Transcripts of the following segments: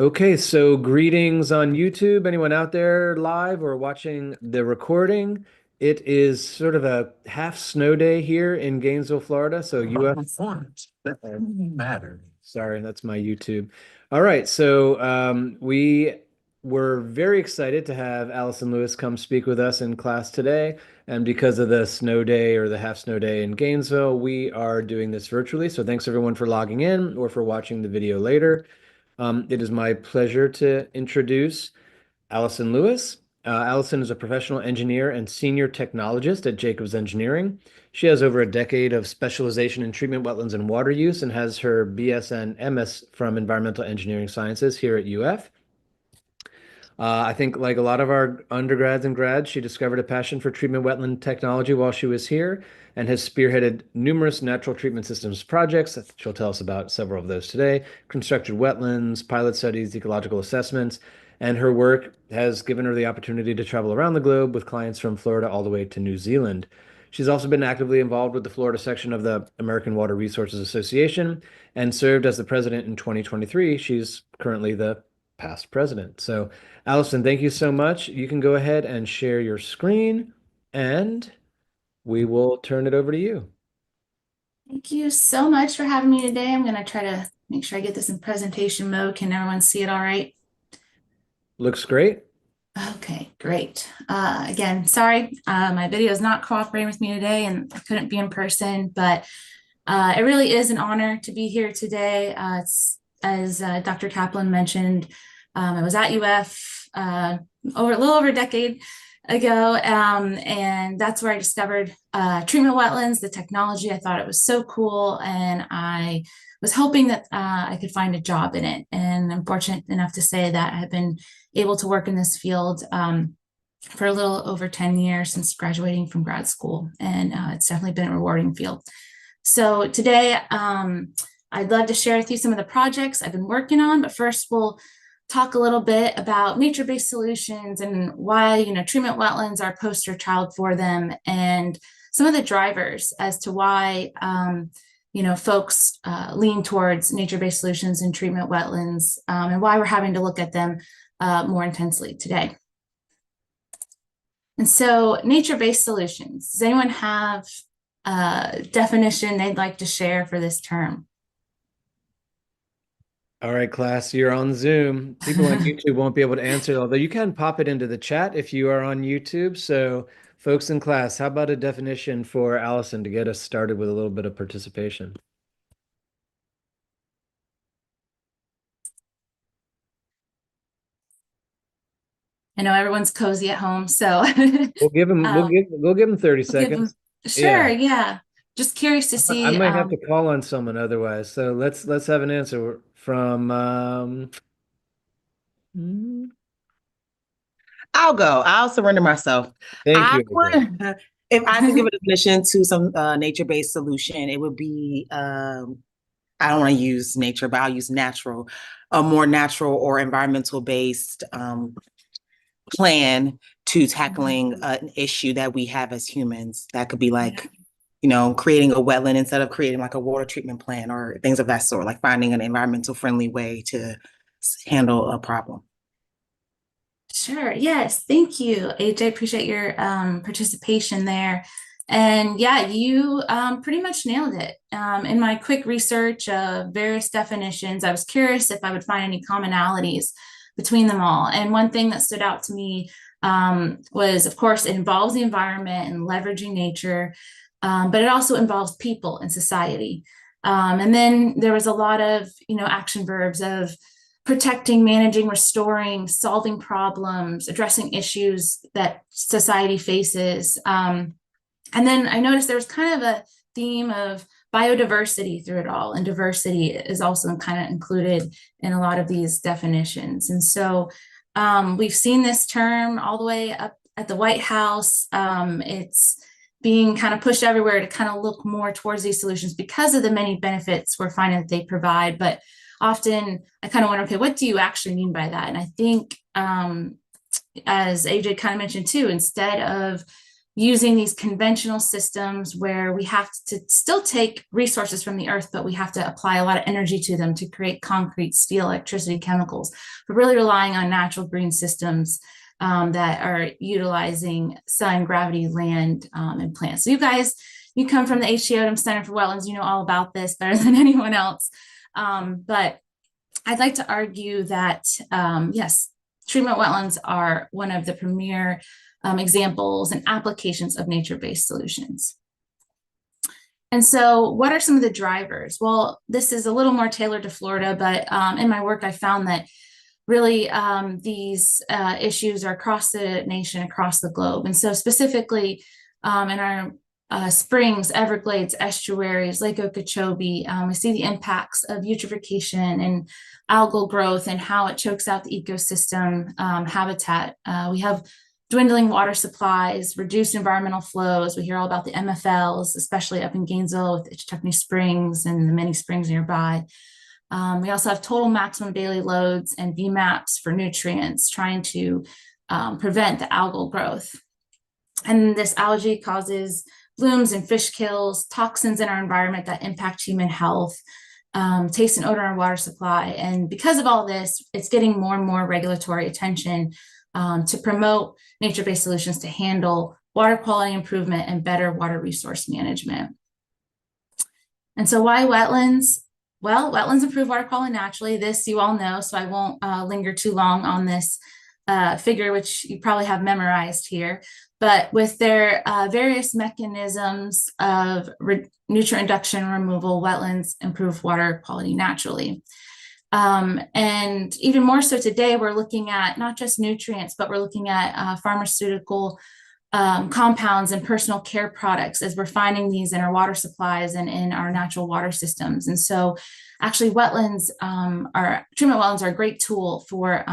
Okay, so greetings on YouTube. Anyone out there live or watching the recording? It is sort of a half snow day here in Gainesville, Florida. So US. Sorry, that's my YouTube. All right, so we were very excited to have Allison Lewis come speak with us in class today. And because of the snow day or the half snow day in Gainesville, we are doing this virtually. So thanks everyone for logging in or for watching the video later. It is my pleasure to introduce Allison Lewis. Allison is a professional engineer and senior technologist at Jacobs Engineering. She has over a decade of specialization in treatment, wetlands, and water use and has her BS and MS from Environmental Engineering Sciences here at UF. I think, like a lot of our undergrads and grads, she discovered a passion for treatment wetland technology while she was here and has spearheaded numerous natural treatment systems projects. She'll tell us about several of those today, constructed wetlands, pilot studies, ecological assessments, and her work has given her the opportunity to travel around the globe with clients from Florida all the way to New Zealand. She's also been actively involved with the Florida section of the American Water Resources Association and served as the president in 2023. She's currently the past president. So Allison, thank you so much. You can go ahead and share your screen and we will turn it over to you. Thank you so much for having me today. I'm going to try to make sure I get this in presentation mode. Can everyone see it all right? Looks great. Okay, great. Again, sorry, my video is not cooperating with me today and I couldn't be in person, but it really is an honor to be here today. It's, as Dr. Kaplan mentioned, I was at UF a little over a decade ago, and that's where I discovered treatment wetlands, the technology. I thought it was so cool, and I was hoping that I could find a job in it. And I'm fortunate enough to say that I have been able to work in this field for a little over 10 years since graduating from grad school, and it's definitely been a rewarding field. So today, I'd love to share with you some of the projects I've been working on, but first we'll talk a little bit about nature-based solutions and why, treatment wetlands are poster child for them, and some of the drivers as to why, folks lean towards nature-based solutions and treatment wetlands, and why we're having to look at them more intensely today. And so nature-based solutions, does anyone have a definition they'd like to share for this term? All right, class, you're on Zoom. People on YouTube won't be able to answer, although you can pop it into the chat if you are on YouTube. So folks in class, how about a definition for Allison to get us started with a little bit of participation? I know everyone's cozy at home, so We'll give him we'll give him 30 seconds. Sure, yeah. Just curious to see. I might have to call on someone otherwise. So let's have an answer from I'll go. I'll surrender myself. Thank you. If I could give a definition to some nature-based solution, it would be I don't want to use nature, but I'll use natural, a more natural or environmental-based plan to tackling an issue that we have as humans. That could be like, creating a wetland instead of creating like a water treatment plant or things of that sort, like finding an environmental friendly way to handle a problem. Sure. Yes. Thank you, AJ. Appreciate your participation there. And yeah, you pretty much nailed it. In my quick research of various definitions, I was curious if I would find any commonalities between them all. And one thing that stood out to me was, of course, it involves the environment and leveraging nature, but it also involves people and society. And then there was a lot of, action verbs of protecting, managing, restoring, solving problems, addressing issues that society faces. And then I noticed there was kind of a theme of biodiversity through it all, and diversity is also kind of included in a lot of these definitions. And so we've seen this term all the way up at the White House. It's being kind of pushed everywhere to kind of look more towards these solutions because of the many benefits we're finding that they provide. But often I kind of wonder, okay, what do you actually mean by that? And I think, as AJ kind of mentioned too, instead of using these conventional systems where we have to still take resources from the earth, but we have to apply a lot of energy to them to create concrete, steel, electricity, chemicals, but really relying on natural green systems that are utilizing sun, gravity, land, and plants. So you guys, you come from the HTODM Center for Wetlands, you know all about this better than anyone else. But I'd like to argue that, yes, treatment wetlands are one of the premier examples and applications of nature-based solutions. And so what are some of the drivers? Well, this is a little more tailored to Florida, but in my work, I found that really these issues are across the nation, across the globe. And so specifically in our springs, Everglades, estuaries, Lake Okeechobee, we see the impacts of eutrophication and algal growth and how it chokes out the ecosystem habitat. We have dwindling water supplies, reduced environmental flows. We hear all about the MFLs, especially up in Gainesville with Ichetucknee Springs and the many springs nearby. We also have total maximum daily loads and VMAPs for nutrients, trying to prevent the algal growth. And this algae causes blooms and fish kills, toxins in our environment that impact human health, taste and odor in our water supply. And because of all this, it's getting more and more regulatory attention to promote nature-based solutions to handle water quality improvement and better water resource management. And so why wetlands? Well, wetlands improve water quality naturally. This you all know, so I won't linger too long on this figure, which you probably have memorized here. But with their various mechanisms of nutrient induction and removal, wetlands improve water quality naturally. And even more so today, we're looking at not just nutrients, but we're looking at pharmaceutical compounds and personal care products as we're finding these in our water supplies and in our natural water systems. And so actually treatment wetlands are a great tool for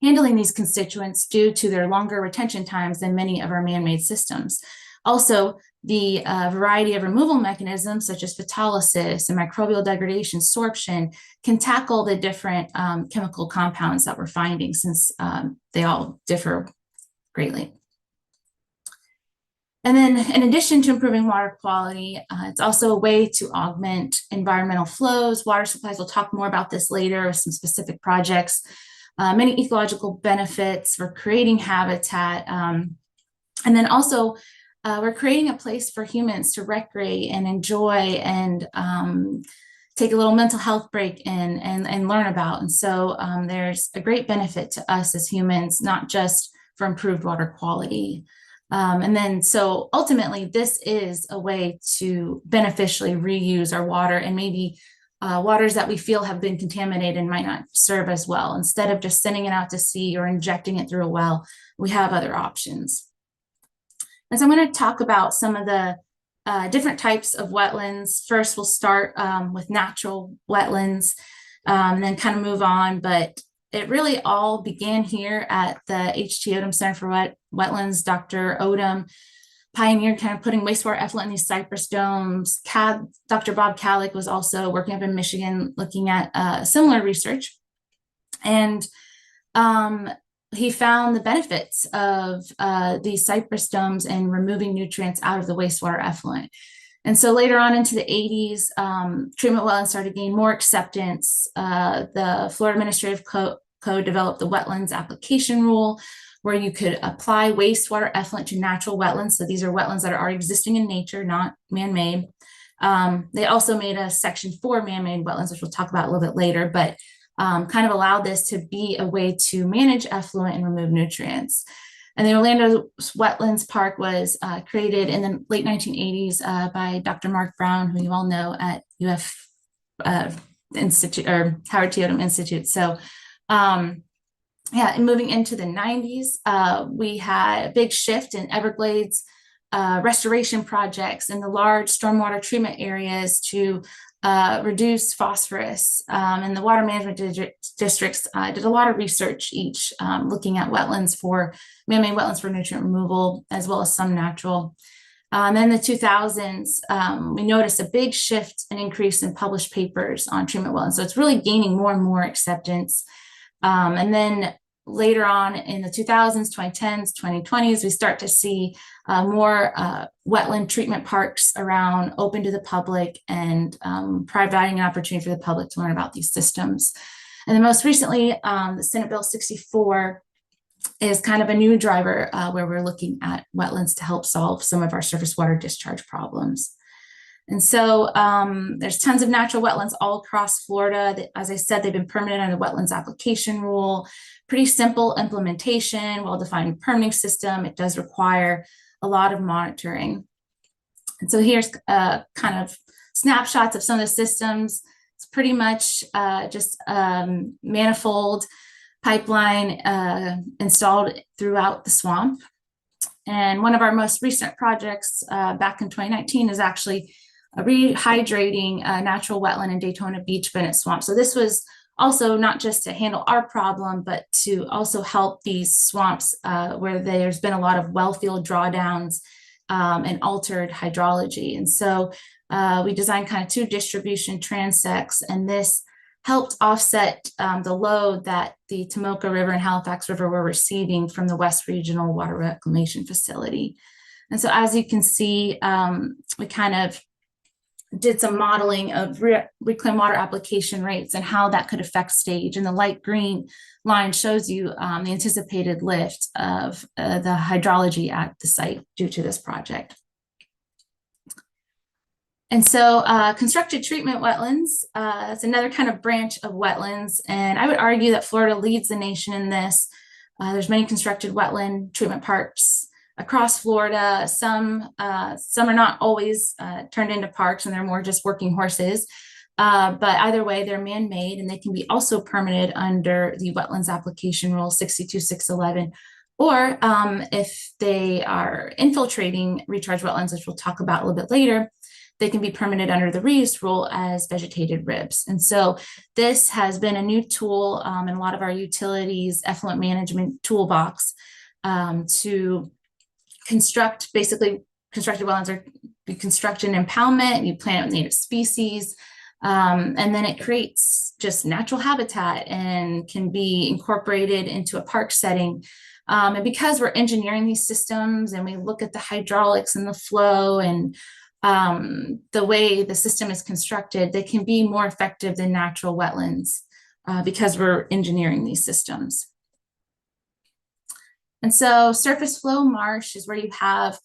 handling these constituents due to their longer retention times than many of our man-made systems. Also, the variety of removal mechanisms such as photolysis and microbial degradation, sorption can tackle the different chemical compounds that we're finding, since they all differ greatly. And then in addition to improving water quality, it's also a way to augment environmental flows, water supplies. We'll talk more about this later with some specific projects. Many ecological benefits for creating habitat. And then also we're creating a place for humans to recreate and enjoy and take a little mental health break and learn about. And so there's a great benefit to us as humans, not just for improved water quality. And then so ultimately, this is a way to beneficially reuse our water, and maybe waters that we feel have been contaminated and might not serve as well. Instead of just sending it out to sea or injecting it through a well, we have other options. And so I'm going to talk about some of the different types of wetlands. First, we'll start with natural wetlands and then kind of move on. But it really all began here at the HTODM Center for Wetlands. Dr. Odom pioneered kind of putting wastewater effluent in these cypress domes. Dr. Bob Kalick was also working up in Michigan looking at similar research. And he found the benefits of these cypress domes and removing nutrients out of the wastewater effluent. And so later on into the 80s, treatment wetlands started to gain more acceptance. The Florida Administrative Code developed the Wetlands Application Rule, where you could apply wastewater effluent to natural wetlands. So these are wetlands that are already existing in nature, not man-made. They also made a Section 4 man-made wetlands, which we'll talk about a little bit later, but kind of allowed this to be a way to manage effluent and remove nutrients. And the Orlando Wetlands Park was created in the late 1980s by Dr. Mark Brown, who you all know at UF Institute or Howard T. Odom Institute. So yeah, and moving into the 90s, we had a big shift in Everglades restoration projects in the large stormwater treatment areas to reduce phosphorus. And the water management districts did a lot of research each looking at wetlands for man-made wetlands for nutrient removal, as well as some natural. Then in the 2000s, we noticed a big shift and increase in published papers on treatment wetlands. So it's really gaining more and more acceptance. And then later on in the 2000s, 2010s, 2020s, we start to see more wetland treatment parks around, open to the public, and providing an opportunity for the public to learn about these systems. And then most recently, the Senate Bill 64 is kind of a new driver where we're looking at wetlands to help solve some of our surface water discharge problems. And so there's tons of natural wetlands all across Florida. As I said, they've been permitted under the Wetlands Application Rule. Pretty simple implementation, well-defined permitting system. It does require a lot of monitoring. And so here's kind of snapshots of some of the systems. It's pretty much just manifold pipeline installed throughout the swamp. And one of our most recent projects back in 2019 is actually rehydrating a natural wetland in Daytona Beach Bennett Swamp. So this was also not just to handle our problem, but to also help these swamps where there's been a lot of well field drawdowns and altered hydrology. And so we designed kind of 2 distribution transects, and this helped offset the load that the Tomoka River and Halifax River were receiving from the West Regional Water Reclamation Facility. And so as you can see, we kind of did some modeling of reclaimed water application rates and how that could affect stage. And the light green line shows you the anticipated lift of the hydrology at the site due to this project. And so constructed treatment wetlands, that's another kind of branch of wetlands. And I would argue that Florida leads the nation in this. There's many constructed wetland treatment parks across Florida. Some are not always turned into parks, and they're more just working horses. But either way, they're man-made, and they can be also permitted under the Wetlands Application Rule 62611. Or if they are infiltrating recharge wetlands, which we'll talk about a little bit later, they can be permitted under the reuse rule as vegetated ribs. And so this has been a new tool in a lot of our utilities effluent management toolbox to construct, basically constructed wetlands are you construct an impoundment, you plant it with native species, and then it creates just natural habitat and can be incorporated into a park setting. And because we're engineering these systems and we look at the hydraulics and the flow and the way the system is constructed, they can be more effective than natural wetlands because we're engineering these systems. And so surface flow marsh is where you have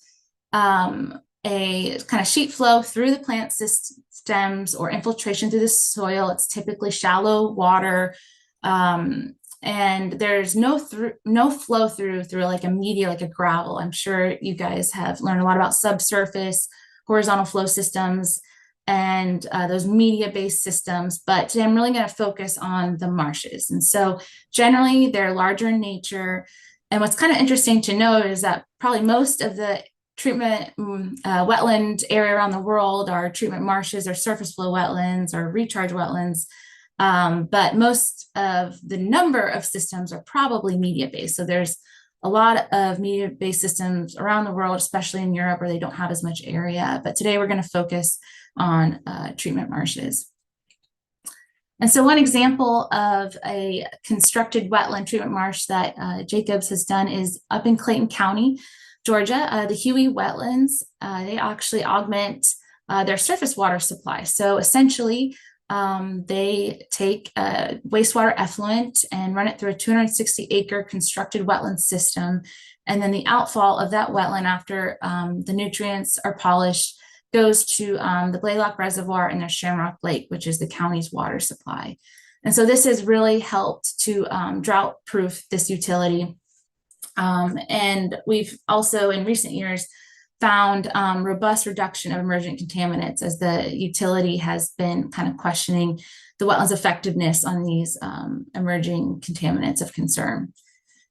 a kind of sheet flow through the plant stems or infiltration through the soil. It's typically shallow water, and there's no flow through like a media, like a gravel. I'm sure you guys have learned a lot about subsurface horizontal flow systems and those media-based systems, but today I'm really going to focus on the marshes. And so generally they're larger in nature. And what's kind of interesting to note is that probably most of the treatment wetland area around the world are treatment marshes or surface flow wetlands or recharge wetlands. But most of the number of systems are probably media-based. So there's a lot of media-based systems around the world, especially in Europe, where they don't have as much area. But today we're going to focus on treatment marshes. And so one example of a constructed wetland treatment marsh that Jacobs has done is up in Clayton County, Georgia. The Huey wetlands, they actually augment their surface water supply. So essentially, they take wastewater effluent and run it through a 260-acre constructed wetland system. And then the outfall of that wetland after the nutrients are polished goes to the Blaylock Reservoir and the Shamrock Lake, which is the county's water supply. And so this has really helped to drought-proof this utility. And we've also in recent years found robust reduction of emergent contaminants as the utility has been kind of questioning the wetlands effectiveness on these emerging contaminants of concern.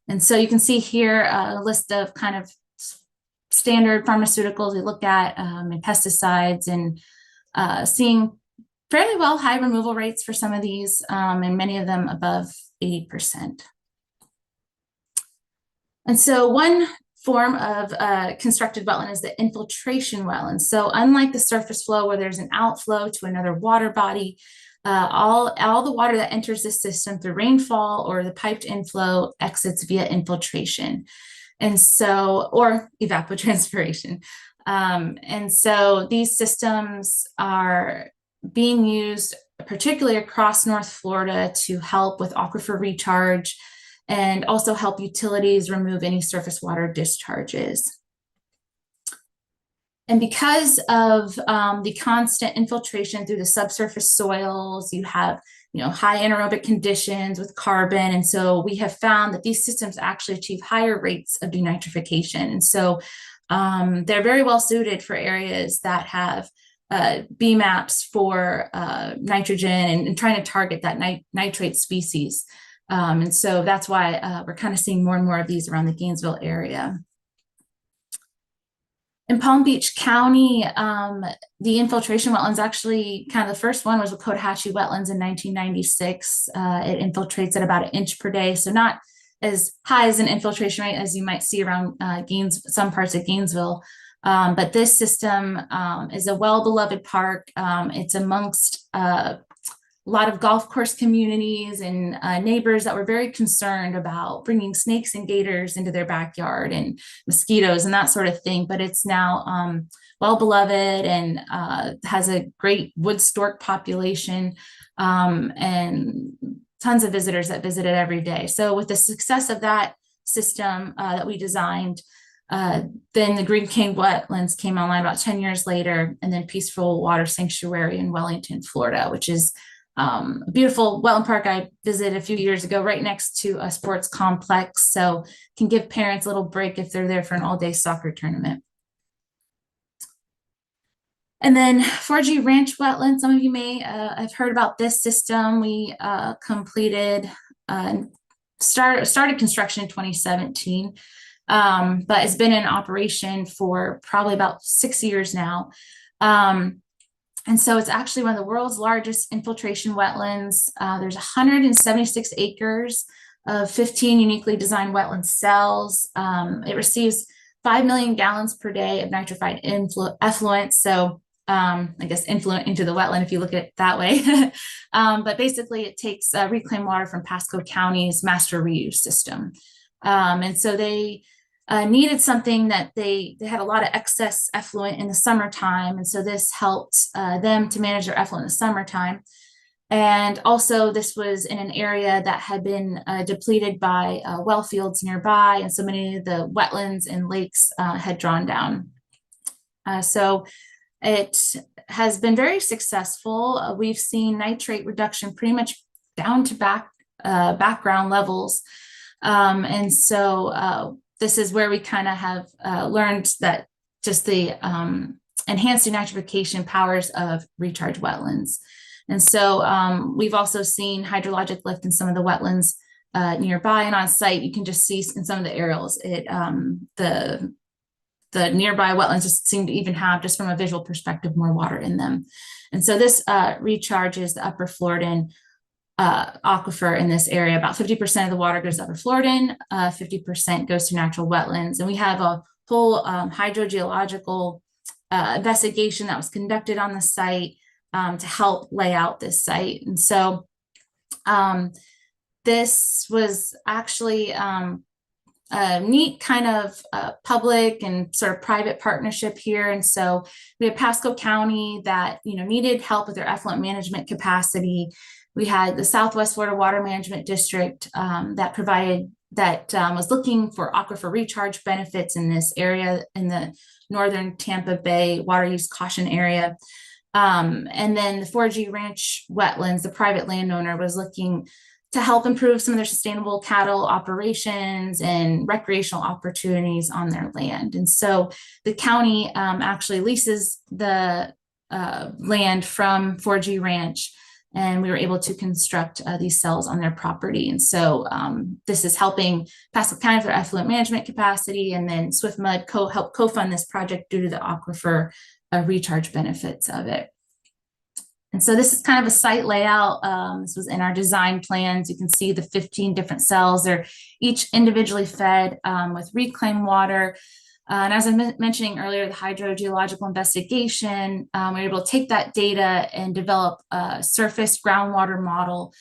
And so you can see here a list of kind of standard pharmaceuticals we look at and pesticides, and seeing fairly well high removal rates for some of these and many of them above 80%. And so one form of constructed wetland is the infiltration wetland. So unlike the surface flow where there's an outflow to another water body, all the water that enters the system through rainfall or the piped inflow exits via infiltration. And so, or evapotranspiration. And so these systems are being used particularly across North Florida to help with aquifer recharge and also help utilities remove any surface water discharges. And because of the constant infiltration through the subsurface soils, you have high anaerobic conditions with carbon. And so we have found that these systems actually achieve higher rates of denitrification. And so they're very well suited for areas that have BMAPs for nitrogen and trying to target that nitrate species. And so that's why we're kind of seeing more and more of these around the Gainesville area. In Palm Beach County, the infiltration wetlands, actually kind of the first one was with Cotahatchee Wetlands in 1996. It infiltrates at about 1 inch per day. So not as high as an infiltration rate as you might see around some parts of Gainesville. But this system is a well-beloved park. It's amongst a lot of golf course communities and neighbors that were very concerned about bringing snakes and gators into their backyard and mosquitoes and that sort of thing. But it's now well beloved and has a great wood stork population and tons of visitors that visit it every day. So with the success of that system that we designed, then the Green King Wetlands came online about 10 years later, and then Peaceful Water Sanctuary in Wellington, Florida, which is a beautiful wetland park I visited a few years ago, right next to a sports complex. So can give parents a little break if they're there for an all-day soccer tournament. And then Forg Ranch Wetland, some of you may have heard about this system. We started construction in 2017, but it's been in operation for probably about 6 years now. And so it's actually one of the world's largest infiltration wetlands. There's 176 acres of 15 uniquely designed wetland cells. It receives 5 million gallons per day of nitrified effluent. So I guess influent into the wetland if you look at it that way. But basically it takes reclaimed water from Pasco County's master reuse system. And so they needed something that they had a lot of excess effluent in the summertime. And so this helped them to manage their effluent in the summertime. And also this was in an area that had been depleted by well fields nearby. And so many of the wetlands and lakes had drawn down. So it has been very successful. We've seen nitrate reduction pretty much down to background levels. And so this is where we kind of have learned that just the enhanced denitrification powers of recharge wetlands. And so we've also seen hydrologic lift in some of the wetlands nearby and on site. You can just see in some of the aerials, the nearby wetlands just seem to even have, just from a visual perspective, more water in them. And so this recharges the Upper Floridan aquifer in this area. About 50% of the water goes to Upper Floridan, 50% goes to natural wetlands. And we have a whole hydrogeological investigation that was conducted on the site to help lay out this site. And so this was actually a neat kind of public and sort of private partnership here. And so we had Pasco County that needed help with their effluent management capacity. We had the Southwest Florida Water Management District that was looking for aquifer recharge benefits in this area in the northern Tampa Bay water use caution area. And then the Forg Ranch Wetlands, the private landowner, was looking to help improve some of their sustainable cattle operations and recreational opportunities on their land. And so the county actually leases the land from Forg Ranch, and we were able to construct these cells on their property. And so this is helping Pasco County with their effluent management capacity, and then SwiftMud helped co-fund this project due to the aquifer recharge benefits of it. And so this is kind of a site layout. This was in our design plans. You can see the 15 different cells. They're each individually fed with reclaimed water. And as I mentioning earlier, the hydrogeological investigation, we were able to take that data and develop a surface groundwater model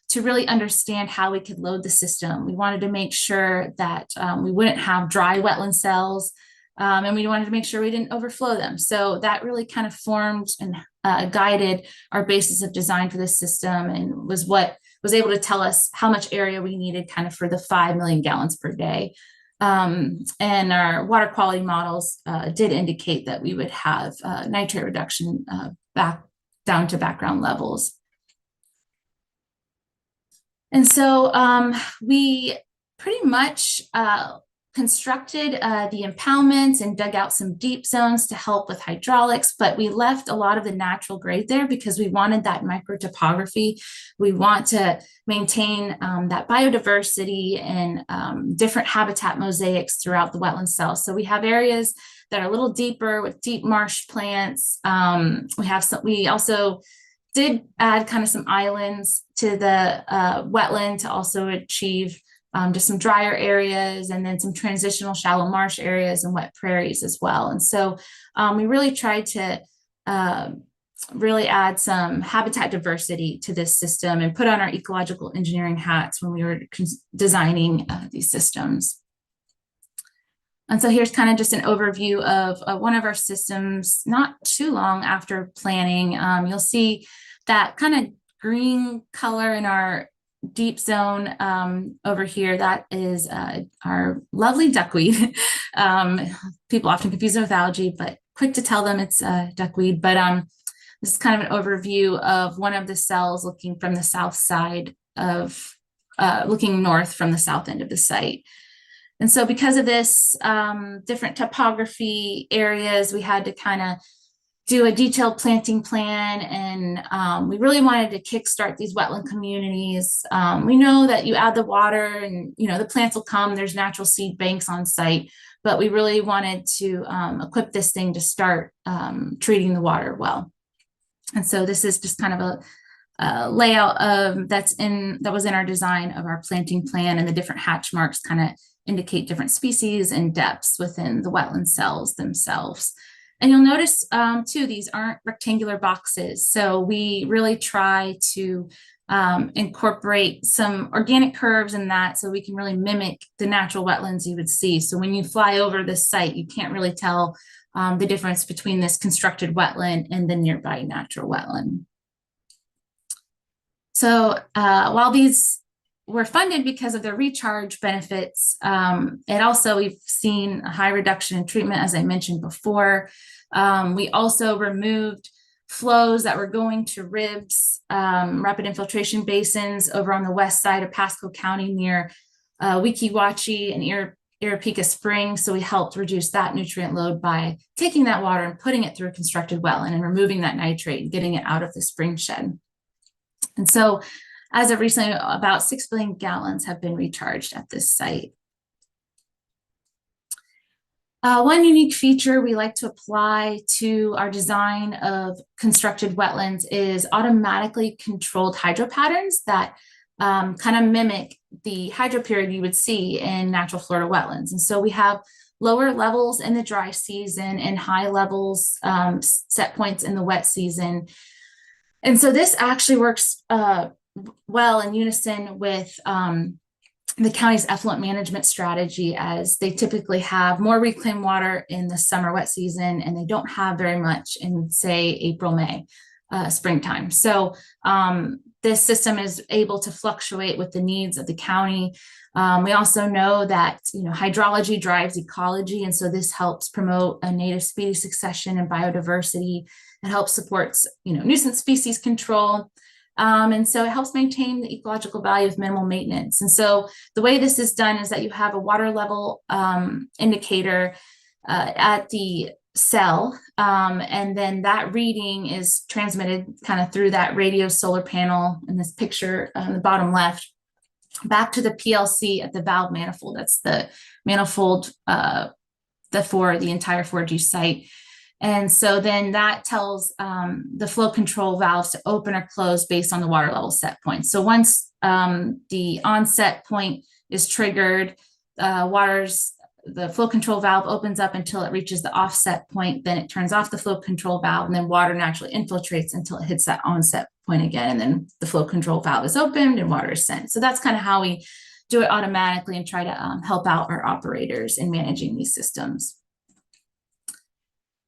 to really understand how we could load the system. We wanted to make sure that we wouldn't have dry wetland cells, and we wanted to make sure we didn't overflow them. So that really kind of formed and guided our basis of design for this system, and was what was able to tell us how much area we needed kind of for the 5 million gallons per day. And our water quality models did indicate that we would have nitrate reduction back down to background levels. And so we pretty much constructed the impoundments and dug out some deep zones to help with hydraulics, but we left a lot of the natural grade there because we wanted that microtopography. We want to maintain that biodiversity and different habitat mosaics throughout the wetland cells. So we have areas that are a little deeper with deep marsh plants. We also did add kind of some islands to the wetland to also achieve just some drier areas, and then some transitional shallow marsh areas and wet prairies as well. And so we really tried to really add some habitat diversity to this system and put on our ecological engineering hats when we were designing these systems. And so here's kind of just an overview of one of our systems not too long after planning. You'll see that kind of green color in our deep zone over here. That is our lovely duckweed. People often confuse it with algae, but quick to tell them it's duckweed. But this is kind of an overview of one of the cells looking from the south side of, looking north from the south end of the site. And so because of this different topography areas, we had to kind of do a detailed planting plan, and we really wanted to kickstart these wetland communities. We know that you add the water and the plants will come, there's natural seed banks on site, but we really wanted to equip this thing to start treating the water well. And so this is just kind of a layout that was in our design of our planting plan, and the different hatch marks kind of indicate different species and depths within the wetland cells themselves. And you'll notice too, these aren't rectangular boxes. So we really try to incorporate some organic curves in that, so we can really mimic the natural wetlands you would see. So when you fly over this site, you can't really tell the difference between this constructed wetland and the nearby natural wetland. So while these were funded because of their recharge benefits, and also we've seen a high reduction in treatment, as I mentioned before. We also removed flows that were going to ribs, rapid infiltration basins over on the west side of Pasco County near Weeki Wachee and Aripeka Springs. So we helped reduce that nutrient load by taking that water and putting it through a constructed wetland and removing that nitrate and getting it out of the spring shed. And so as of recently, about 6 billion gallons have been recharged at this site. One unique feature we like to apply to our design of constructed wetlands is automatically controlled hydro patterns that kind of mimic the hydro period you would see in natural Florida wetlands. And so we have lower levels in the dry season and high levels set points in the wet season. And so this actually works well in unison with the county's effluent management strategy, as they typically have more reclaimed water in the summer wet season, and they don't have very much in, say, April, May, springtime. So this system is able to fluctuate with the needs of the county. We also know that hydrology drives ecology, and so this helps promote a native species succession and biodiversity. It helps supports nuisance species control. And so it helps maintain the ecological value of minimal maintenance. And so the way this is done is that you have a water level indicator at the cell, and then that reading is transmitted kind of through that radio solar panel in this picture on the bottom left back to the PLC at the valve manifold. That's the manifold for the entire Forg site. And so then that tells the flow control valves to open or close based on the water level set point. So once the onset point is triggered, the flow control valve opens up until it reaches the offset point. Then it turns off the flow control valve, and then water naturally infiltrates until it hits that onset point again. And then the flow control valve is opened and water is sent. So that's kind of how we do it automatically and try to help out our operators in managing these systems.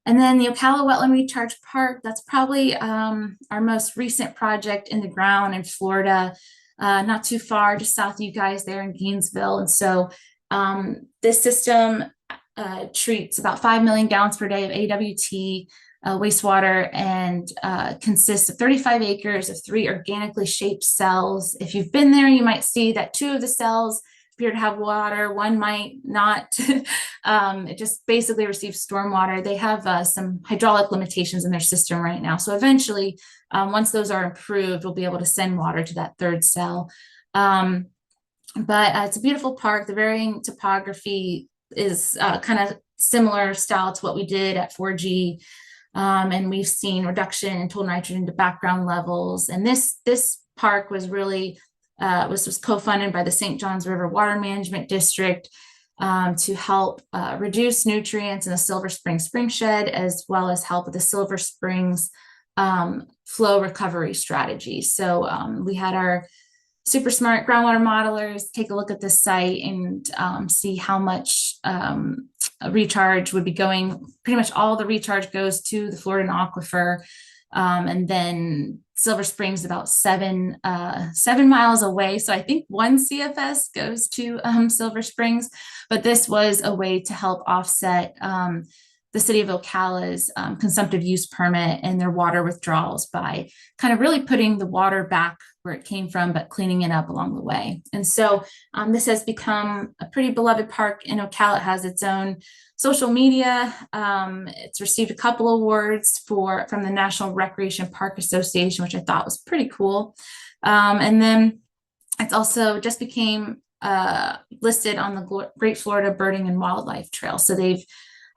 And then the Okala Wetland Recharge Park, that's probably our most recent project in the ground in Florida, not too far, just south of you guys there in Gainesville. And so this system treats about 5 million gallons per day of AWT wastewater and consists of 35 acres of 3 organically shaped cells. If you've been there, you might see that 2 of the cells appear to have water, 1 might not. It just basically receives stormwater. They have some hydraulic limitations in their system right now. So eventually, once those are improved, we'll be able to send water to that 3rd cell. But it's a beautiful park. The varying topography is kind of similar style to what we did at Forg. And we've seen reduction in total nitrogen to background levels. And this park was really was co-funded by the St. Johns River Water Management District to help reduce nutrients in the Silver Springs springshed, as well as help with the Silver Springs flow recovery strategy. So we had our super smart groundwater modelers take a look at this site and see how much recharge would be going. Pretty much all the recharge goes to the Florida aquifer, and then Silver Springs about 7 miles away. So I think 1 CFS goes to Silver Springs, but this was a way to help offset the city of Okala's consumptive use permit and their water withdrawals by kind of really putting the water back where it came from, but cleaning it up along the way. And so this has become a pretty beloved park in Okala. It has its own social media. It's received a couple awards from the National Recreation Park Association, which I thought was pretty cool. And then it's also just became listed on the Great Florida Birding and Wildlife Trail. So they've,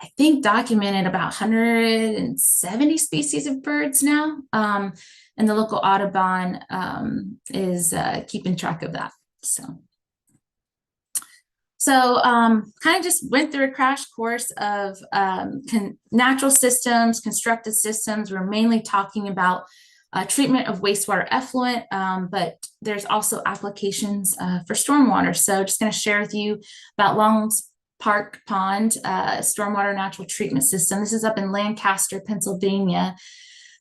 I think, documented about 170 species of birds now. And the local Audubon is keeping track of that. So kind of just went through a crash course of natural systems, constructed systems. We're mainly talking about treatment of wastewater effluent, but there's also applications for stormwater. So just going to share with you about Long's Park Pond stormwater natural treatment system. This is up in Lancaster, Pennsylvania.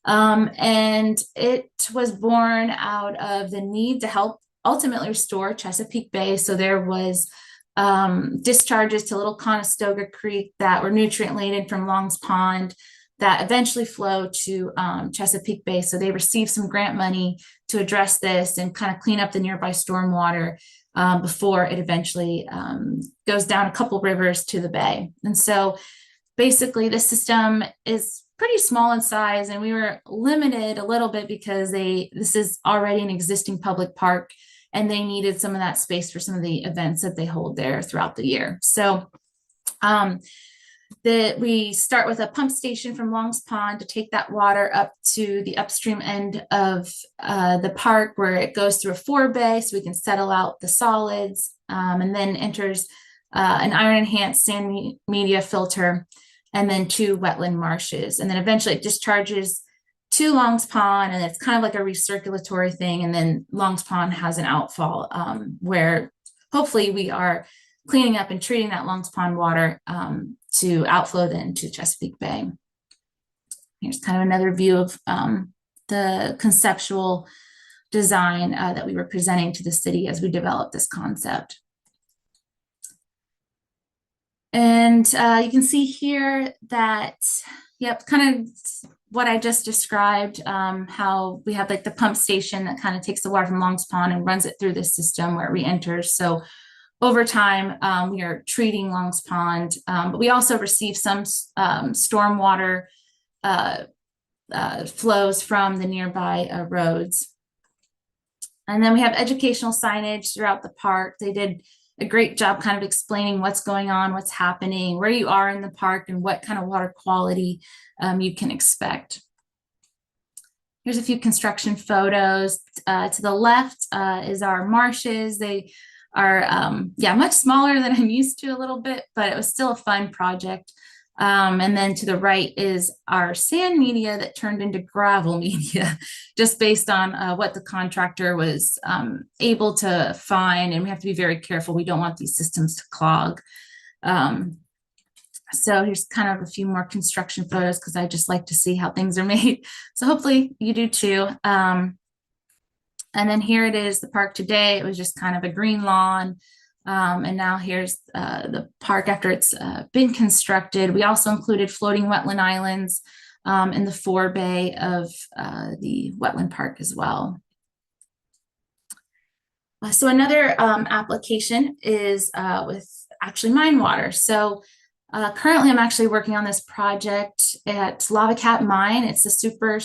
And it was born out of the need to help ultimately restore Chesapeake Bay. So there was discharges to Little Conestoga Creek that were nutrient laden from Long's Pond that eventually flow to Chesapeake Bay. So they received some grant money to address this and kind of clean up the nearby stormwater before it eventually goes down a couple rivers to the bay. And so basically this system is pretty small in size, and we were limited a little bit because this is already an existing public park and they needed some of that space for some of the events that they hold there throughout the year. So we start with a pump station from Long's Pond to take that water up to the upstream end of the park, where it goes through a forebay so we can settle out the solids, and then enters an iron enhanced sand media filter, and then 2 wetland marshes. And then eventually it discharges to Long's Pond, and it's kind of like a recirculatory thing. And then Long's Pond has an outfall where hopefully we are cleaning up and treating that Long's Pond water to outflow then to Chesapeake Bay. Here's kind of another view of the conceptual design that we were presenting to the city as we developed this concept. And you can see here that, yep, kind of what I just described, how we have like the pump station that kind of takes the water from Long's Pond and runs it through this system where it re-enters. So over time, we are treating Long's Pond, but we also receive some stormwater flows from the nearby roads. And then we have educational signage throughout the park. They did a great job kind of explaining what's going on, what's happening, where you are in the park, and what kind of water quality you can expect. Here's a few construction photos. To the left is our marshes. They are, much smaller than I'm used to a little bit, but it was still a fun project. And then to the right is our sand media that turned into gravel media, just based on what the contractor was able to find. And we have to be very careful. We don't want these systems to clog. So here's kind of a few more construction photos because I just like to see how things are made. So hopefully you do too. And then here it is, the park today. It was just kind of a green lawn. And now here's the park after it's been constructed. We also included floating wetland islands in the forebay of the wetland park as well. So another application is with actually mine water. So currently I'm actually working on this project at Lavacat Mine. It's a super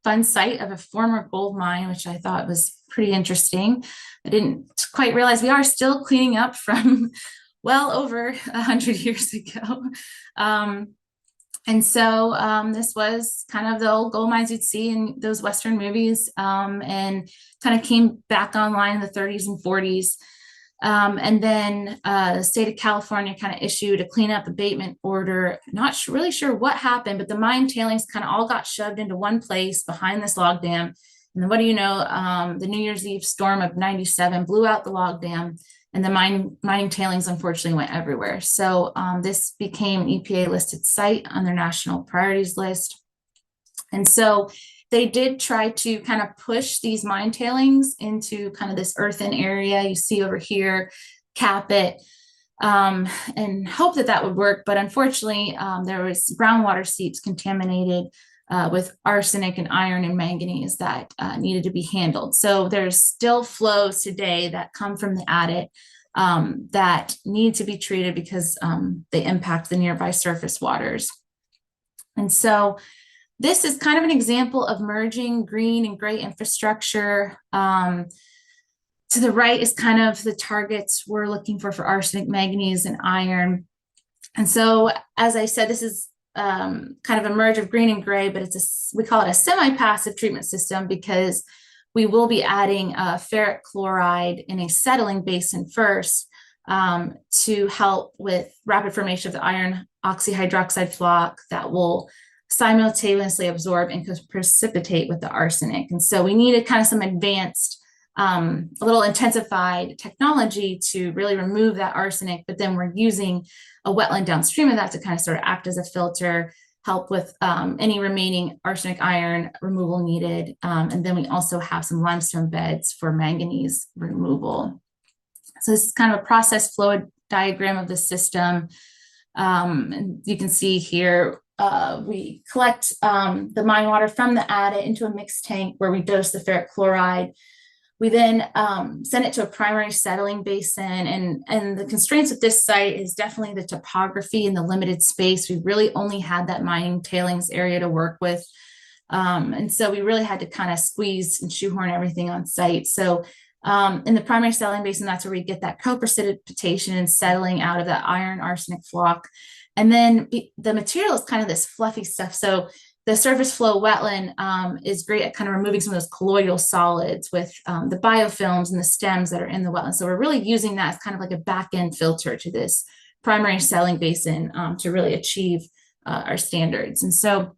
fun site of a former gold mine, which I thought was pretty interesting. I didn't quite realize we are still cleaning up from well over 100 years ago. And so this was kind of the old gold mines you'd see in those Western movies, and kind of came back online in the 30s and 40s. And then the state of California kind of issued a cleanup abatement order. Not really sure what happened, but the mine tailings kind of all got shoved into one place behind this log dam. And then what do you know, the New Year's Eve storm of 97 blew out the log dam, and the mining tailings unfortunately went everywhere. So this became EPA listed site on their national priorities list. And so they did try to kind of push these mine tailings into kind of this earthen area you see over here, cap it, and hope that that would work. But unfortunately, there was groundwater seeps contaminated with arsenic and iron and manganese that needed to be handled. So there's still flows today that come from the adit that need to be treated because they impact the nearby surface waters. And so this is kind of an example of merging green and gray infrastructure. To the right is kind of the targets we're looking for arsenic, manganese, and iron. And so, as I said, this is kind of a merge of green and gray, but we call it a semi-passive treatment system because we will be adding ferric chloride in a settling basin first to help with rapid formation of the iron oxyhydroxide floc that will simultaneously absorb and precipitate with the arsenic. And so we needed kind of some advanced, a little intensified technology to really remove that arsenic, but then we're using a wetland downstream of that to kind of sort of act as a filter, help with any remaining arsenic iron removal needed. And then we also have some limestone beds for manganese removal. So this is kind of a process flow diagram of the system. And you can see here, we collect the mine water from the adit into a mixed tank where we dose the ferric chloride. We then send it to a primary settling basin, and the constraints of this site is definitely the topography and the limited space. We really only had that mining tailings area to work with. And so we really had to kind of squeeze and shoehorn everything on site. So in the primary settling basin, that's where we get that co-precipitation and settling out of that iron arsenic floc. And then the material is kind of this fluffy stuff. So the surface flow wetland is great at kind of removing some of those colloidal solids with the biofilms and the stems that are in the wetland. So we're really using that as kind of like a back end filter to this primary settling basin to really achieve our standards. And so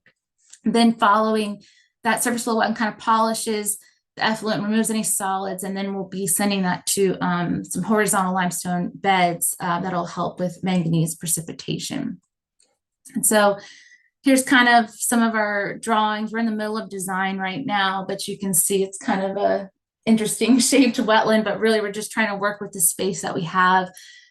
then following that surface flow wetland kind of polishes the effluent, removes any solids, and then we'll be sending that to some horizontal limestone beds that'll help with manganese precipitation. And so here's kind of some of our drawings. We're in the middle of design right now, but you can see it's kind of a interesting shaped wetland, but really we're just trying to work with the space that we have.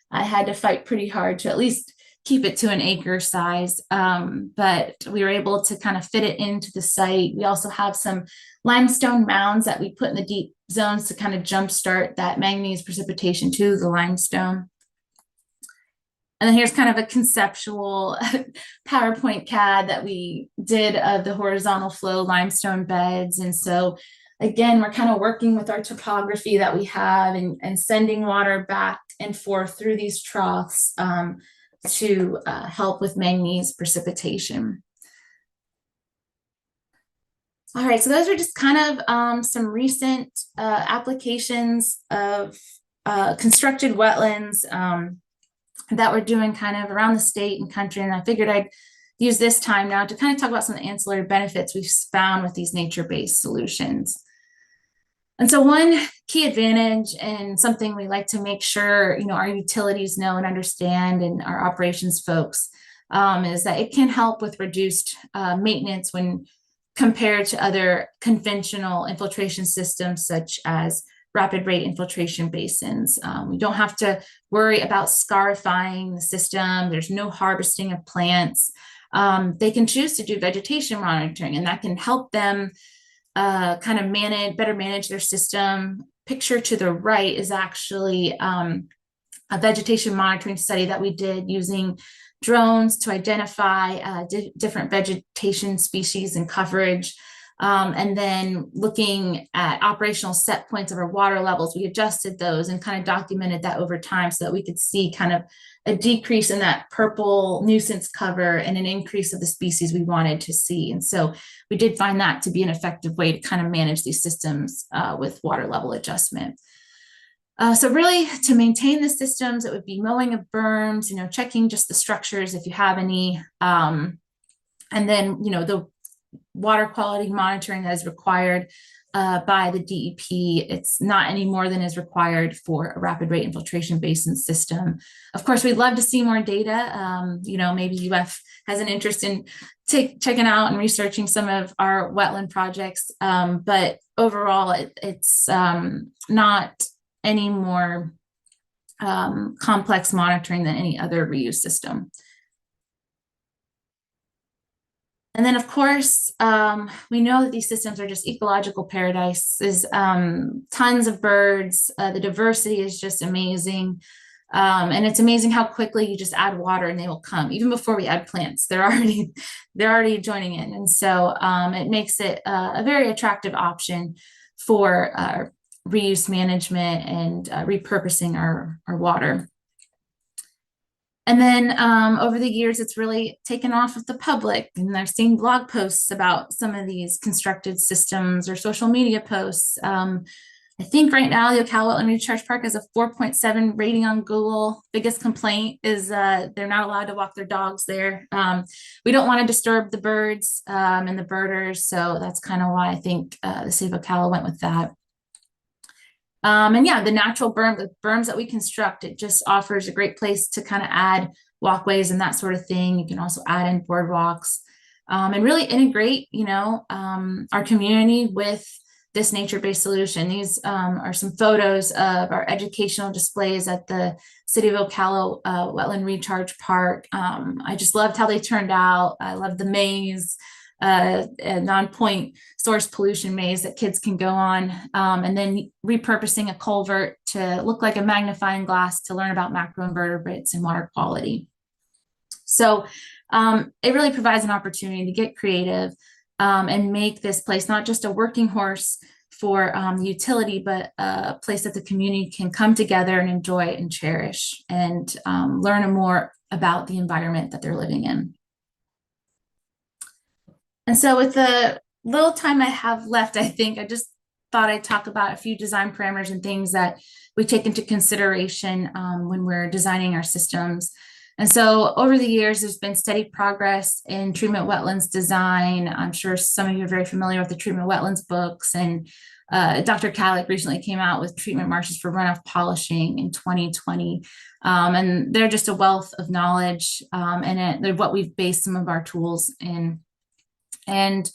I had to fight pretty hard to at least keep it to an acre size, but we were able to kind of fit it into the site. We also have some limestone mounds that we put in the deep zones to kind of jumpstart that manganese precipitation to the limestone. And then here's kind of a conceptual PowerPoint CAD that we did of the horizontal flow limestone beds. And so Again, we're kind of working with our topography that we have and sending water back and forth through these troughs to help with manganese precipitation. All right, so those are just kind of some recent applications of constructed wetlands that we're doing kind of around the state and country. And I figured I'd use this time now to kind of talk about some of the ancillary benefits we've found with these nature-based solutions. And so one key advantage and something we like to make sure, our utilities know and understand, and our operations folks, is that it can help with reduced maintenance when compared to other conventional infiltration systems, such as rapid rate infiltration basins. We don't have to worry about scarifying the system. There's no harvesting of plants. They can choose to do vegetation monitoring, and that can help them kind of better manage their system. Picture to the right is actually a vegetation monitoring study that we did using drones to identify different vegetation species and coverage. And then looking at operational set points of our water levels, we adjusted those and kind of documented that over time so that we could see kind of a decrease in that purple nuisance cover and an increase of the species we wanted to see. And so we did find that to be an effective way to kind of manage these systems with water level adjustment. So really, to maintain the systems, it would be mowing of berms, checking just the structures if you have any, and then, the water quality monitoring that is required by the DEP. It's not any more than is required for a rapid rate infiltration basin system. Of course, we'd love to see more data. Maybe UF has an interest in checking out and researching some of our wetland projects, but overall, it's not any more complex monitoring than any other reuse system. And then, of course, we know that these systems are just ecological paradises. Tons of birds. The diversity is just amazing. And it's amazing how quickly you just add water and they will come. Even before we add plants, they're already joining in. And so it makes it a very attractive option for reuse management and repurposing our water. And then over the years, it's really taken off with the public. And I've seen blog posts about some of these constructed systems or social media posts. I think right now the Okala Wetland Recharge Park has a 4.7 rating on Google. Biggest complaint is they're not allowed to walk their dogs there. We don't want to disturb the birds and the birders. So that's kind of why I think the city of Okala went with that. And yeah, the natural the berms that we construct, it just offers a great place to kind of add walkways and that sort of thing. You can also add in boardwalks and really integrate, our community with this nature-based solution. These are some photos of our educational displays at the City of Okala Wetland Recharge Park. I just loved how they turned out. I love the maze. A non-point source pollution maze that kids can go on, and then repurposing a culvert to look like a magnifying glass to learn about macroinvertebrates and water quality. So it really provides an opportunity to get creative and make this place not just a working horse for the utility, but a place that the community can come together and enjoy and cherish and learn more about the environment that they're living in. And so with the little time I have left, I think I just thought I'd talk about a few design parameters and things that we take into consideration when we're designing our systems. And so over the years, there's been steady progress in treatment wetlands design. I'm sure some of you are very familiar with the treatment wetlands books, and Dr. Kalik recently came out with treatment marshes for runoff polishing in 2020. And they're just a wealth of knowledge, and they're what we've based some of our tools in. And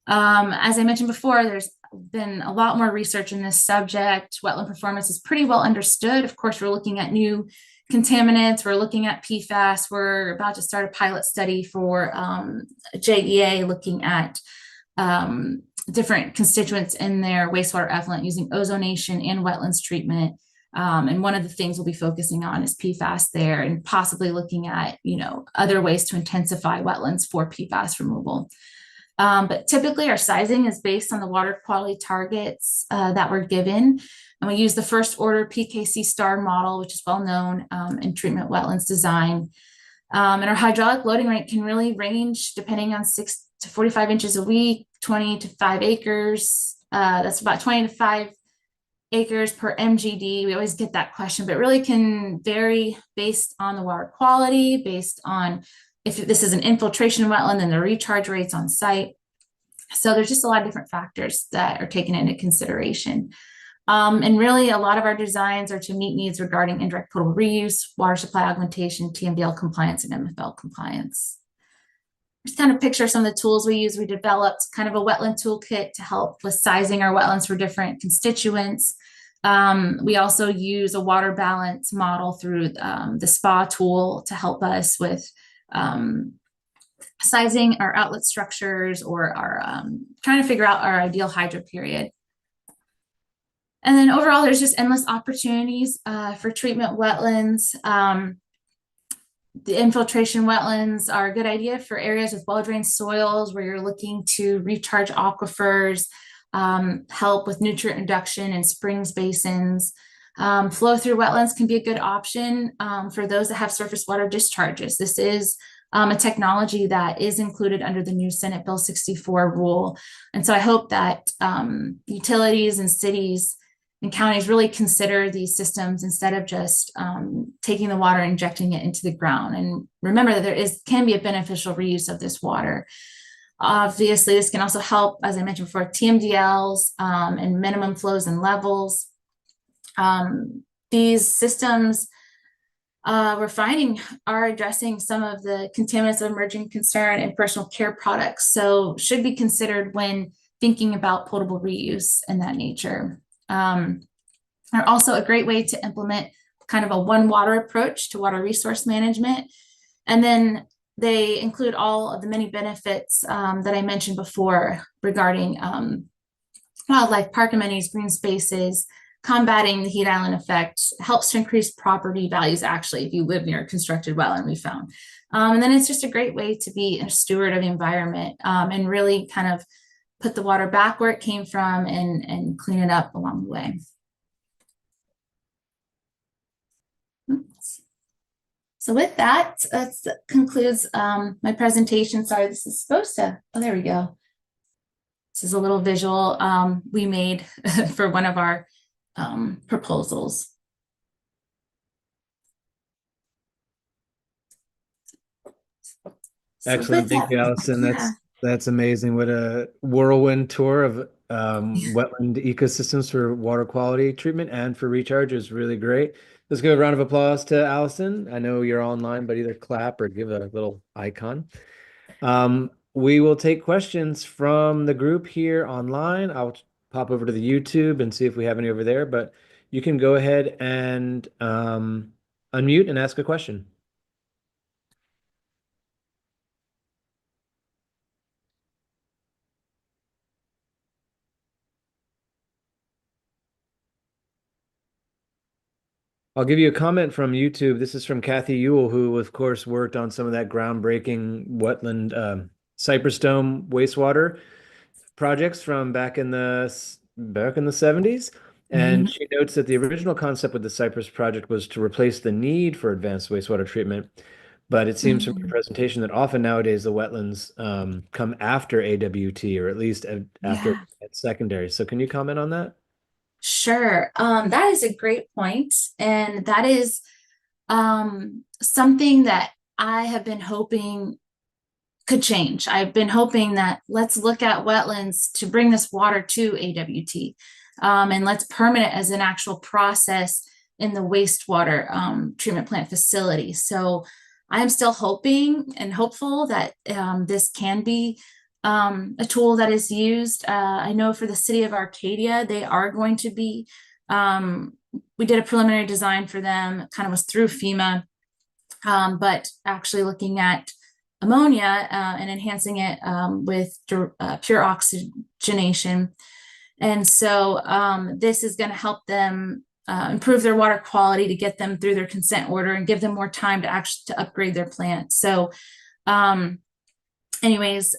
as I mentioned before, there's been a lot more research in this subject. Wetland performance is pretty well understood. Of course, we're looking at new contaminants. We're looking at PFAS. We're about to start a pilot study for JEA, looking at different constituents in their wastewater effluent using ozonation and wetlands treatment. And one of the things we'll be focusing on is PFAS there, and possibly looking at, other ways to intensify wetlands for PFAS removal. But typically our sizing is based on the water quality targets that were given. And we use the first order PKC star model, which is well known in treatment wetlands design. And our hydraulic loading rate can really range depending on 6 to 45 inches a week, 20 to 5 acres. That's about 20 to 5 acres per MGD. We always get that question, but it really can vary based on the water quality, based on if this is an infiltration wetland and the recharge rates on site. So there's just a lot of different factors that are taken into consideration. And really a lot of our designs are to meet needs regarding indirect potable reuse, water supply augmentation, TMDL compliance, and MFL compliance. Just kind of picture some of the tools we use. We developed kind of a wetland toolkit to help with sizing our wetlands for different constituents. We also use a water balance model through the SPA tool to help us with sizing our outlet structures or our trying to figure out our ideal hydro period. And then overall, there's just endless opportunities for treatment wetlands. The infiltration wetlands are a good idea for areas with well-drained soils where you're looking to recharge aquifers, help with nutrient reduction in springs basins. Flow through wetlands can be a good option for those that have surface water discharges. This is a technology that is included under the new Senate Bill 64 rule. And so I hope that utilities and cities and counties really consider these systems instead of just taking the water and injecting it into the ground. And remember that there can be a beneficial reuse of this water. Obviously, this can also help, as I mentioned before, TMDLs and minimum flows and levels. These systems we're finding are addressing some of the contaminants of emerging concern in personal care products, so should be considered when thinking about potable reuse and that nature. Are also a great way to implement kind of a one water approach to water resource management. And then they include all of the many benefits that I mentioned before regarding wildlife, park amenities, green spaces, combating the heat island effect, helps to increase property values actually if you live near a constructed wetland, we found. And then it's just a great way to be a steward of the environment and really kind of put the water back where it came from and clean it up along the way. So with that, that concludes my presentation. Sorry, this is supposed to, oh, there we go. This is a little visual we made for one of our proposals. Excellent. Thank you, Allison. That's amazing. What a whirlwind tour of wetland ecosystems for water quality treatment and for recharge is really great. Let's give a round of applause to Allison. I know you're online, but either clap or give a little icon. We will take questions from the group here online. I'll pop over to the YouTube and see if we have any over there, but you can go ahead and unmute and ask a question. I'll give you a comment from YouTube. This is from Kathy Ewell, who of course worked on some of that groundbreaking wetland Cypress Dome wastewater projects from back in the 70s. And she notes that the original concept with the Cypress project was to replace the need for advanced wastewater treatment. But it seems from your presentation that often nowadays the wetlands come after AWT, or at least after secondary. So can you comment on that? Sure. That is a great point. And that is something that I have been hoping could change. I've been hoping that let's look at wetlands to bring this water to AWT and let's permit it as an actual process in the wastewater treatment plant facility. So I'm still hoping and hopeful that this can be a tool that is used. I know for the city of Arcadia, they are going to be, we did a preliminary design for them, kind of was through FEMA, but actually looking at ammonia and enhancing it with pure oxygenation. And so this is going to help them improve their water quality to get them through their consent order and give them more time to actually upgrade their plant. So anyways,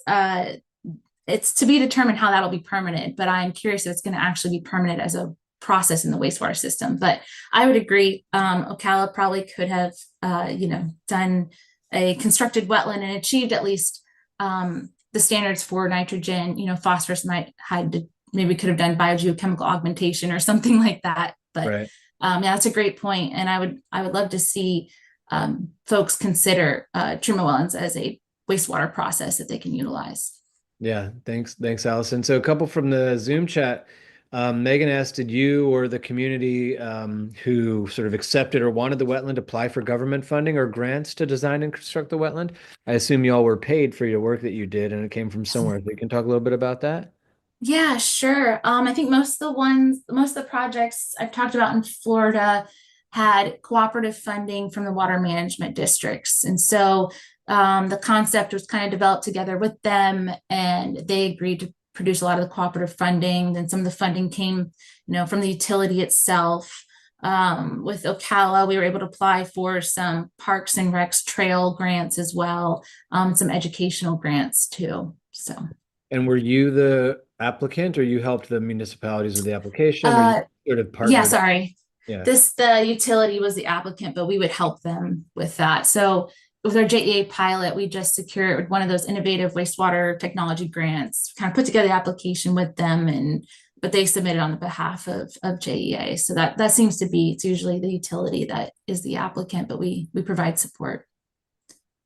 it's to be determined how that'll be permitted, but I'm curious if it's going to actually be permitted as a process in the wastewater system. But I would agree, Ocala probably could have, done a constructed wetland and achieved at least the standards for nitrogen. Phosphorus might had to maybe could have done biogeochemical augmentation or something like that. But Right. yeah, that's a great point, and I would love to see folks consider treatment wetlands as a wastewater process that they can utilize. Yeah, thanks, Allison. So a couple from the Zoom chat. Megan asked, did you or the community who sort of accepted or wanted the wetland apply for government funding or grants to design and construct the wetland? I assume y'all were paid for your work that you did and it came from somewhere. So you can talk a little bit about that? Yeah, sure. I think most of the projects I've talked about in Florida had cooperative funding from the water management districts. And so the concept was kind of developed together with them, and they agreed to produce a lot of the cooperative funding. Then some of the funding came, from the utility itself. With Okala, we were able to apply for some parks and recs trail grants as well, some educational grants too. So. And were you the applicant or you helped the municipalities with the application or you sort of Yeah, partnered? sorry. Yeah. The utility was the applicant, but we would help them with that. So with our JEA pilot, we just secured one of those innovative wastewater technology grants, kind of put together the application with them, but they submitted on the behalf of JEA. So that seems to be, it's usually the utility that is the applicant, but we provide support.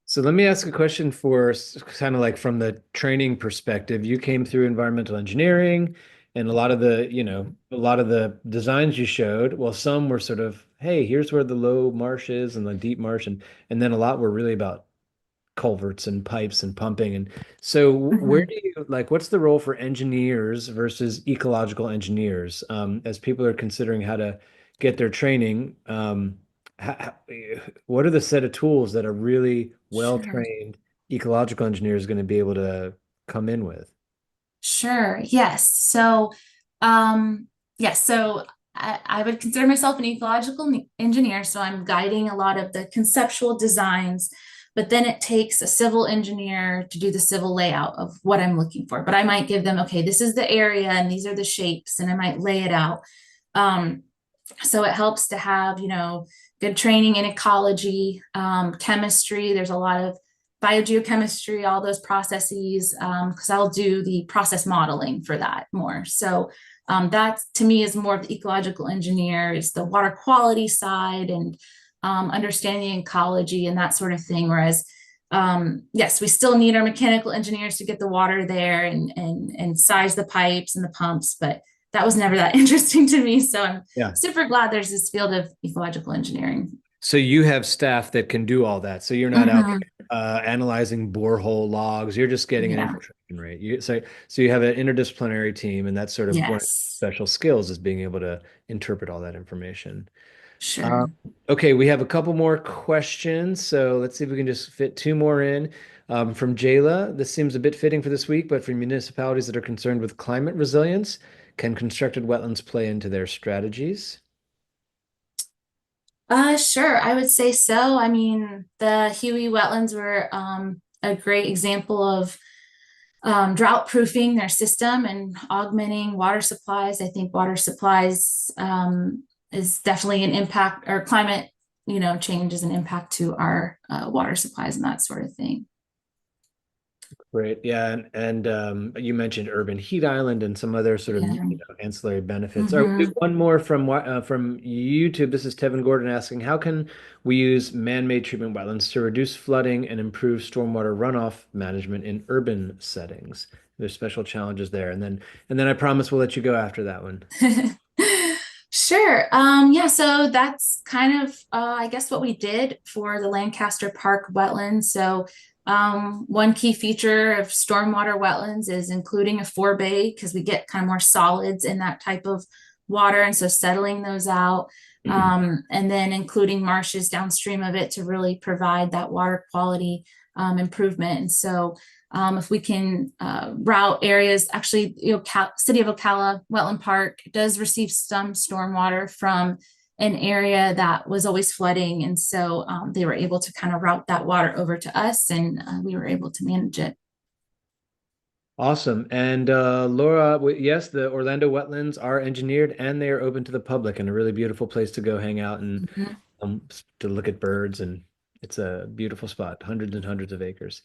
So let me ask a question for kind of like from the training perspective. You came through environmental engineering and a lot of the designs you showed, well, some were sort of, hey, here's where the low marsh is and the deep marsh. And then a lot were really about culverts and pipes and pumping. And so where do you what's the role for engineers versus ecological engineers as people are considering how to get their training? How, what are the set of tools that a really Sure. well-trained ecological engineer is going to be able to come in with? Sure. Yes. So, yes. So I would consider myself an ecological engineer. So I'm guiding a lot of the conceptual designs, but then it takes a civil engineer to do the civil layout of what I'm looking for. But I might give them, okay, this is the area and these are the shapes, and I might lay it out. So it helps to have, good training in ecology, chemistry. There's a lot of biogeochemistry, all those processes, because I'll do the process modeling for that more. So that to me is more of the ecological engineer, is the water quality side and understanding ecology and that sort of thing. Whereas, yes, we still need our mechanical engineers to get the water there and size the pipes and the pumps, but that was never that interesting to me. So I'm super glad there's this field of ecological engineering. So you have staff that can do all that. So you're not out analyzing borehole logs. You're just getting an infiltration rate. So you have an interdisciplinary team, and that's sort of one of the special skills is being able to interpret all that information. Sure. Okay, we have a couple more questions. So let's see if we can just fit two more in. From Jayla, this seems a bit fitting for this week, but for municipalities that are concerned with climate resilience, can constructed wetlands play into their strategies? Sure, I would say so. I mean, the Huey wetlands were a great example of drought proofing their system and augmenting water supplies. I think water supplies is definitely an impact, or climate, change is an impact to our water supplies and that sort of thing. Great. Yeah. And you mentioned urban heat island and some other sort of ancillary benefits. One more from YouTube. This is Tevin Gordon asking, how can we use man-made treatment wetlands to reduce flooding and improve stormwater runoff management in urban settings? There's special challenges there. And then I promise we'll let you go after that one. Sure. Yeah, so that's kind of I guess what we did for the Lancaster Park wetlands. So one key feature of stormwater wetlands is including a forebay, because we get kind of more solids in that type of water, and so settling those out, and then including marshes downstream of it to really provide that water quality improvement. And so if we can route areas, actually, City of Ocala Wetland Park does receive some stormwater from an area that was always flooding. And so they were able to kind of route that water over to us, and we were able to manage it. Awesome. And Laura, yes, the Orlando wetlands are engineered and they are open to the public and a really beautiful place to go hang out and Mhm. to look at birds. And it's a beautiful spot, hundreds and hundreds of acres.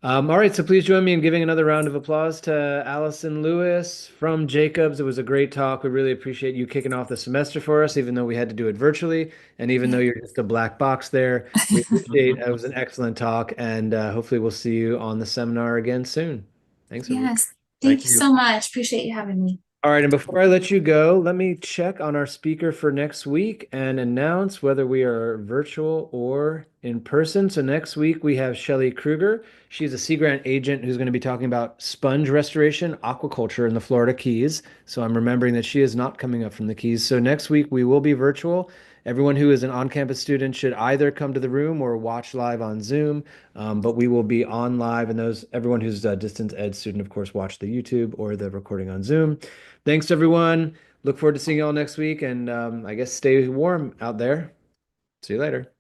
All right, so please join me in giving another round of applause to Allison Lewis from Jacobs. It was a great talk. We really appreciate you kicking off the semester for us, even though we had to do it virtually. And even though Yeah. you're just a black box there, we appreciate it. Was an excellent talk. And hopefully we'll see you on the seminar again soon. Thanks, everyone. Yes. Thank Thank you you. so much. Appreciate you having me. All right, and before I let you go, let me check on our speaker for next week and announce whether we are virtual or in person. So next week we have Shelley Kruger. She's a Sea Grant agent who's going to be talking about sponge restoration, aquaculture in the Florida Keys. So I'm remembering that she is not coming up from the Keys. So next week we will be virtual. Everyone who is an on-campus student should either come to the room or watch live on Zoom. But we will be on live, and those everyone who's a distance ed student, of course, watch the YouTube or the recording on Zoom. Thanks, everyone. Look forward to seeing you all next week, and I guess stay warm out there. See you later.